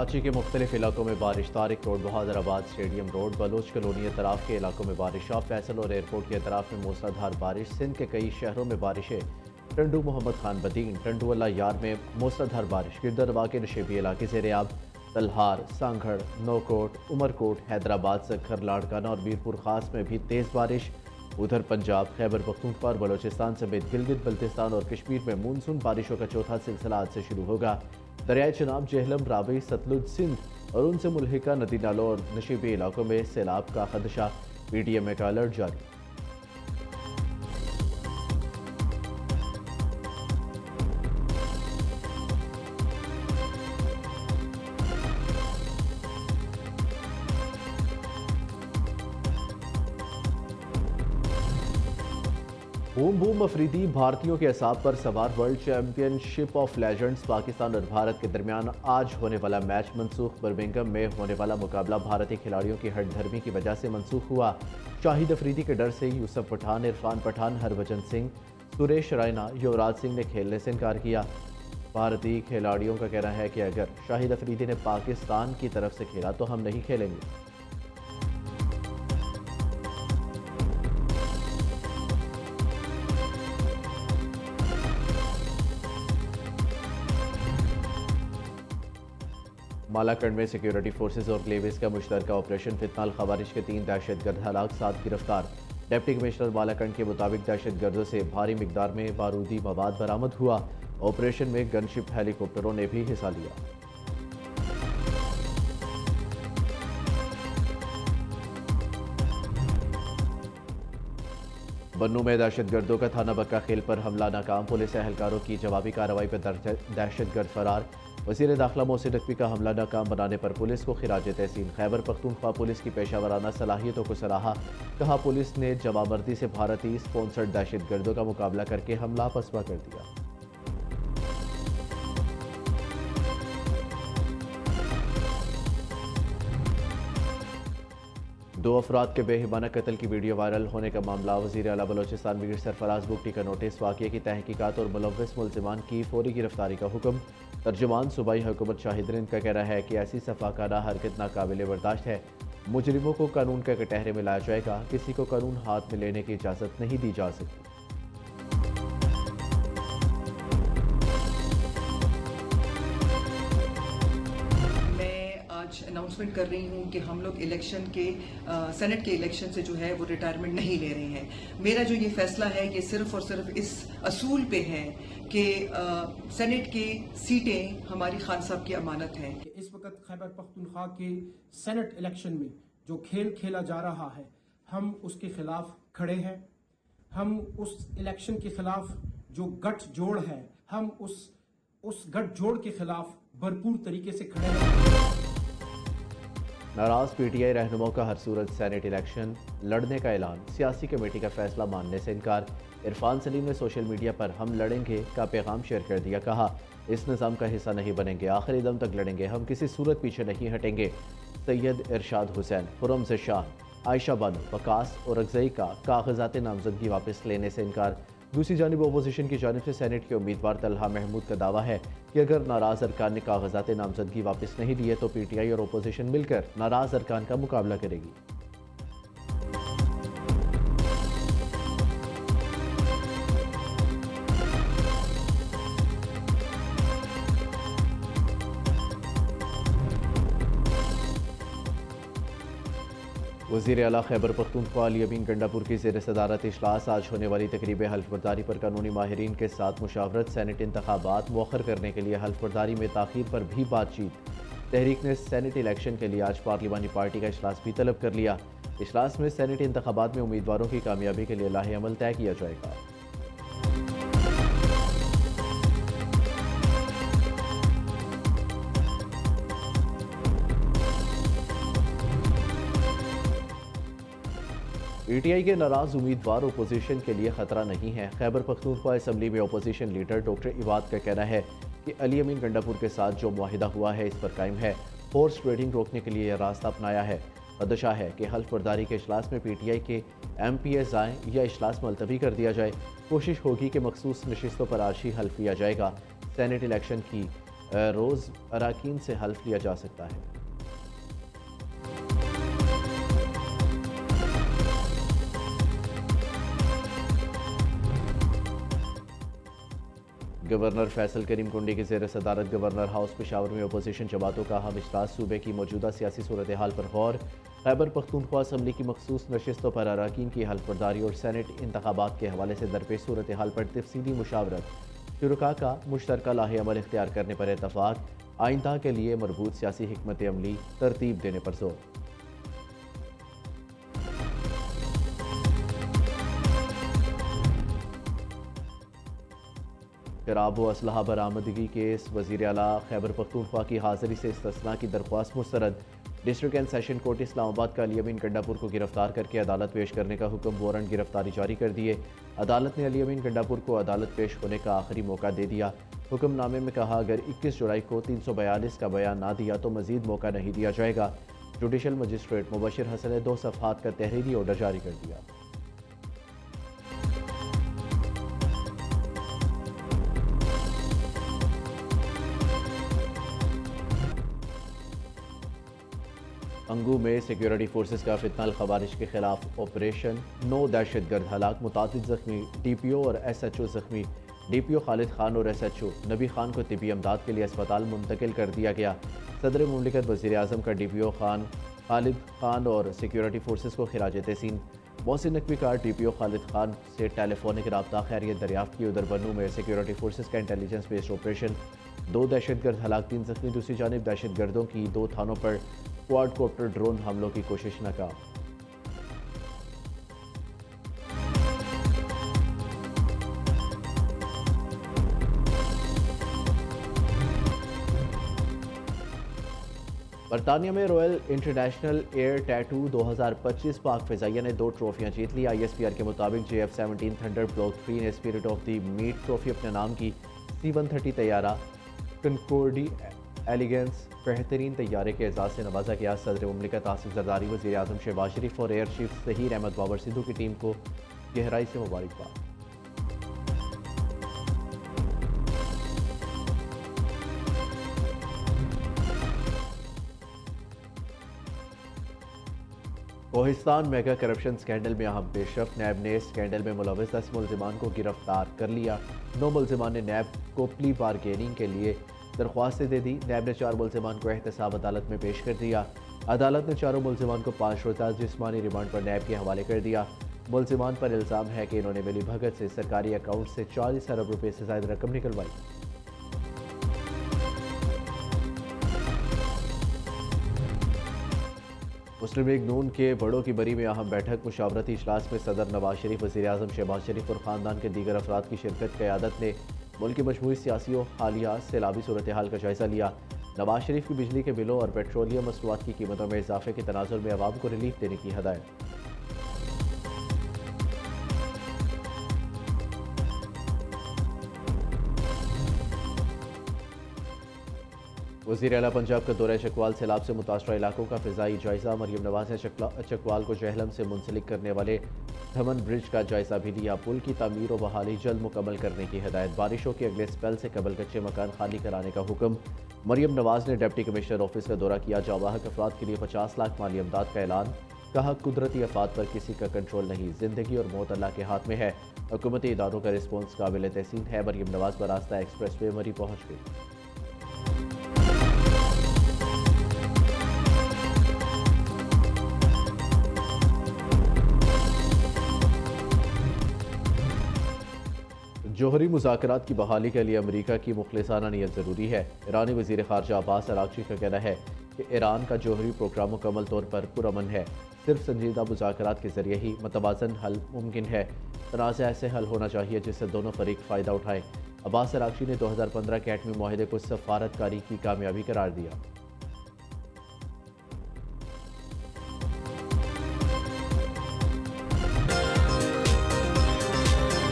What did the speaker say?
कराची के मुख्तलिफ इलाकों में बारिश। Tariq road, Bahadurabad stadium road, Baloch colony एतराफ़ के इलाकों में बारिश। शाह फैसल और एयरपोर्ट के एतराफ़ में मूसलाधार बारिश। सिंध के कई शहरों में बारिशें। टंडू मोहम्मद खान बदीन, टंडू अल्लाह यार में मूसलाधार बारिश। गिरदरवा के नशेबी इलाके ज़ेर-ए-आब। तलहार, सांगड़, नौकोट, उमरकोट, हैदराबाद, सखर, लाड़काना और मीरपुर खास में भी तेज़ बारिश। उधर पंजाब, खैबर पख्तूनख्वा और बलोचिस्तान समेत गिलगित बल्तिस्तान और कश्मीर में मानसून बारिशों का चौथा सिलसिला आज से शुरू होगा। दरियाए चनाब, जेहलम, रावी, सतलुज, सिंध और उनसे मुल्हिका नदी नालों और नशीबी इलाकों में सैलाब का खदशा। PDMA का अलर्ट जारी। बूम बूम अफरीदी, भारतीयों के असाब पर सवार। World championship of legends Pakistan और भारत के दरमियान आज होने वाला मैच मनसूख। बर्मिंघम में होने वाला मुकाबला भारतीय खिलाड़ियों की हठधर्मी की वजह से मनसूख हुआ। शाहिद अफरीदी के डर से यूसुफ पठान, इरफान पठान, हरभजन सिंह, सुरेश रैना, युवराज सिंह ने खेलने से इनकार किया। भारतीय खिलाड़ियों का कहना है कि अगर शाहिद अफरीदी ने पाकिस्तान की तरफ से खेला तो हम नहीं खेलेंगे। मालाकंड में सिक्योरिटी फोर्सेज और ग्लेविस का मुश्तरका ऑपरेशन। फितनाल खवारिश के 3 दहशतगर्द हलाक, 7 गिरफ्तार। डिप्टी कमिश्नर मालाकंड के मुताबिक दहशतगर्दों से भारी मिकदार में बारूदी मवाद बरामद हुआ। ऑपरेशन में गनशिप हेलीकॉप्टरों ने भी हिस्सा लिया। बन्नू में दहशतगर्दों का थाना बक्का खेल पर हमला नाकाम। पुलिस एहलकारों की जवाबी कार्रवाई पर दहशतगर्द फरार। वज़ीर दाखिला मोहसिन नकवी का हमला नाकाम बनाने पर पुलिस को खिराज तहसीन। खैबर पख्तूनख्वा पुलिस की पेशावराना सलाहियतों को सराहा। कहा, पुलिस ने जमामर्दी से भारतीय स्पॉन्सर्ड दहशतगर्दों का मुकाबला करके हमला पसपा कर दिया। 2 अफराद के बेहिमाना कत्ल की वीडियो वायरल होने का मामला। वज़ीर आला बलोचिस्तान मीर सरफराज बुगटी का नोटिस। वाक़ये की तहकीकात और मुलव्वस मुल्ज़िमान की फौरी गिरफ्तारी का हुक्म। तर्जुमान सूबाई हुकूमत शाहिद रिंद का कहना है कि ऐसी सफाकाना हरकत नाकाबिल बर्दाश्त है। मुजरिमों को कानून के कटहरे में लाया जाएगा। किसी को कानून हाथ में लेने की इजाज़त नहीं दी जा सकती। अनाउंसमेंट कर रही हूँ कि हम लोग इलेक्शन के सेनेट के इलेक्शन से जो है वो रिटायरमेंट नहीं ले रहे हैं। मेरा जो ये फैसला है ये सिर्फ और सिर्फ इस असूल पे है कि सेनेट की सीटें हमारी खान साहब की अमानत हैं। इस वक्त खैबर पख्तूनख्वा के सेनेट इलेक्शन में जो खेल खेला जा रहा है, हम उसके खिलाफ खड़े हैं। हम उस इलेक्शन के खिलाफ जो गठजोड़ है, हम उस गठजोड़ के खिलाफ भरपूर तरीके से खड़े हैं। नाराज PTI रहनुमाओं का हर सूरत सेनेट इलेक्शन लड़ने का ऐलान। सियासी कमेटी का फैसला मानने से इनकार। इरफान सलीम ने सोशल मीडिया पर हम लड़ेंगे का पैगाम शेयर कर दिया। कहा, इस निज़ाम का हिस्सा नहीं बनेंगे, आखिरी दम तक लड़ेंगे, हम किसी सूरत पीछे नहीं हटेंगे। सैयद इरशाद हुसैन, खुरम शाह, आयशा बानो, वकास और अगजई का कागजात नामजदगी वापस लेने से इनकार। दूसरी जानिब अपोजिशन की जानिब से सेनेट के उम्मीदवार तलहा महमूद का दावा है कि अगर नाराज अरकान ने कागजात नामजदगी वापस नहीं दिए तो PTI और अपोजिशन मिलकर नाराज अरकान का मुकाबला करेगी। वज़ीर आला खैबर पख्तूनख्वा अली अमीन गंडापुर की ज़ेर सदारत इजलास। आज होने वाली तकरीब हल्फ बर्दारी पर कानूनी माहिरीन के साथ मुशावरत। सेनेट इंतखाबात मौखर करने के लिए हल्फ बर्दारी में ताख़ीर पर भी बातचीत। तहरीक ने सेनेट इलेक्शन के लिए आज पार्लिमानी पार्टी का इजलास भी तलब कर लिया। इजलास में सेनेट इंतखाबात में उम्मीदवारों की कामयाबी के लिए लाहे अमल तय किया जाएगा। PTI के नाराज उम्मीदवार अपोजिशन के लिए खतरा नहीं है। खैबर पख्तूनख्वा असम्बली में अपोजिशन लीडर डॉक्टर इवाद का कहना है कि अली अमीन गंडापुर के साथ जो मुआहिदा हुआ है इस पर कायम है। हॉर्स ट्रेडिंग रोकने के लिए यह रास्ता अपनाया है। खदशा है कि हल्फ बर्दारी के इजलास में PTI के MPs आएँ या इजलास मुलतवी कर दिया जाए। कोशिश होगी कि मखसूस नशिस्तों पर आज ही हल्फ लिया जाएगा। सेनेट इलेक्शन की रोज़ अरकान से हल्फ लिया जा सकता है। गवर्नर फैसल करीम कुंडी की ज़ेर सदारत गवर्नर हाउस पेशावर में अपोजिशन जमातों का अहम इजलास, सूबे की मौजूदा सियासी सूरत हाल पर गौर, खैबर पख्तूनख्वा असम्बली की मखसूस नशिस्तों पर अरकान की हल्फ बर्दारी और सेनेट इंतखाबात के हवाले से दरपेश सूरत हाल पर तफसीली मुशावरत, शुरका का मुश्तरका लाहे अमल इख्तियार करने पर इतफाक, आइंदा के लिए मरबूत सियासी हिकमत अमली तरतीब देने पर जोर। शराब व असलहा बरामदगी केस, वज़ीर आला खैबर पख्तूनख्वा की हाज़िरी से इस्तिस्ना की दरख्वास्त मुस्तरद। District and session court Islamabad का अली अमीन गंडापुर को गिरफ्तार करके अदालत पेश करने का हुक्म, वारंट गिरफ्तारी जारी कर दिए। अदालत ने अली अमीन गंडापुर को अदालत पेश होने का आखिरी मौका दे दिया। हुक्मनामे में कहा, अगर 21 जुलाई को 342 का बयान ना दिया तो मजीद मौका नहीं दिया जाएगा। जुडिशल मजिस्ट्रेट मुबशिर हसन ने 2 सफ़हात का तहरीरी ऑर्डर जारी कर दिया। अंगू में सिक्योरिटी फोर्सेस का फितनल खवारिश के खिलाफ ऑपरेशन, 9 दहशतगर्द हलाक, मुतादिद जख्मी, DPO और SHO जख्मी। DPO खालिद खान और SHO नबी खान को तिबी अमदाद के लिए अस्पताल मुंतकिल कर दिया गया। सदर मुमलिकत वज़ीर आज़म का DPO खालिद खान और सिक्योरिटी फोर्सेस को खिराज तहसीन। मोहसिन नकवी का DPO खालिद खान से टेलीफोनिक रब्ता खैरियत दरियाफ्त की। उधर बन्नू में सिक्योरिटी फोर्सेस का इंटेलिजेंस बेस्ड ऑपरेशन, 2 दहशतगर्द हलाक, 3 जख्मी। दूसरी जानिब दहशतगर्दों की 2 थानों पर क्वाडकॉप्टर ड्रोन हमलों की कोशिश नाकाम। बरतानिया में रॉयल इंटरनेशनल एयर टैटू 2025 पाक फ़िज़ाइया ने 2 ट्रॉफियां जीत ली। ISPR के मुताबिक JF-17 थंडर ब्लॉक 3 ने spirit of the meet trophy अपने नाम की। C-130 तैयारा कनकोर्डी एलिगेंस बेहतरीन तैयारे के एजाज़ से नवाजा गया। सदर मुमलिकत आसिफ जरदारी, वज़ीर आज़म शहबाज शरीफ और एयर चीफ ज़हीर अहमद बाबर सिद्धू की टीम को गहराई से मुबारकबाद। कोहिस्तान मेगा करप्शन स्कैंडल में अहम पेशरफ, नैब ने स्कैंडल में मुलविस 10 मुलजिमान को गिरफ्तार कर लिया। 9 मुलजिमान ने नैब को प्ली बारगेनिंग के लिए दरख्वास्तें दे दी। नैब ने 4 मुलजिमान को एहतसाब अदालत में पेश कर दिया। अदालत ने चारों मुलजिमान को 5 रोज़ा जिस्मानी रिमांड पर नैब के हवाले कर दिया। मुलजिमान पर इल्ज़ाम है कि इन्होंने मिली भगत से सरकारी अकाउंट से 40 अरब रुपये से ज़ायद रकम निकलवाई। मुस्लिम लीग नून के बड़ों की बरी में अहम बैठक, मुशावरती इजलास में सदर नवाज शरीफ, वज़ीर आज़म शहबाज शरीफ और ख़ानदान के दीगर अफराद की शिरकत। क़यादत ने मुल्क की मजमूई सियासी और हालिया सैलाबी सूरत हाल का जायज़ा लिया। नवाज शरीफ की बिजली के बिलों और पेट्रोलियम मसनूआत की कीमतों में इजाफे के तनाजुर में अवाम को रिलीफ देने की हदायत। वज़ीर आला पंजाब का दौरा चकवाल, सैलाब से मुतासरा इलाकों का फ़िज़ाई जायज़ा। मरीम नवाज ने चकवाल को जहलम से मुंसलिक करने वाले धमन ब्रिज का जायज़ा भी लिया। पुल की तामीर और बहाली जल्द मुकम्मल करने की हिदायत। बारिशों के अगले स्पेल से कबल कच्चे मकान खाली कराने का हुक्म। मरीम नवाज ने डिप्टी कमिश्नर ऑफिस का दौरा किया। जावाहक अफराद के लिए 50 लाख माली इमदाद का ऐलान। कहा, कुदरती आफात पर किसी का कंट्रोल नहीं, जिंदगी और मौत अल्लाह के हाथ में है। हुकूमती इदारों का रिस्पॉन्स काबिल तहसीन है। मरीम नवाज बरास्ता एक्सप्रेस वे मरी पहुँच गई। जोहरी मुज़ाकरात की बहाली के लिए अमरीका की मुखलिसाना नीयत ज़रूरी है। ईरानी वज़ीर ख़ारजा अब्बास अराग़ची का कहना है कि ईरान का जोहरी प्रोग्राम मुकम्मल तौर पर पुरअमन है। सिर्फ संजीदा मुज़ाकरात के ज़रिए ही मतवाज़न हल मुमकिन है। तनाज़ा ऐसे हल होना चाहिए जिससे दोनों फरीक फ़ायदा उठाएँ। अब्बास अराग़ची ने 2015 के एटमी मुआहिदे को सफारतकारी की कामयाबी करार दिया।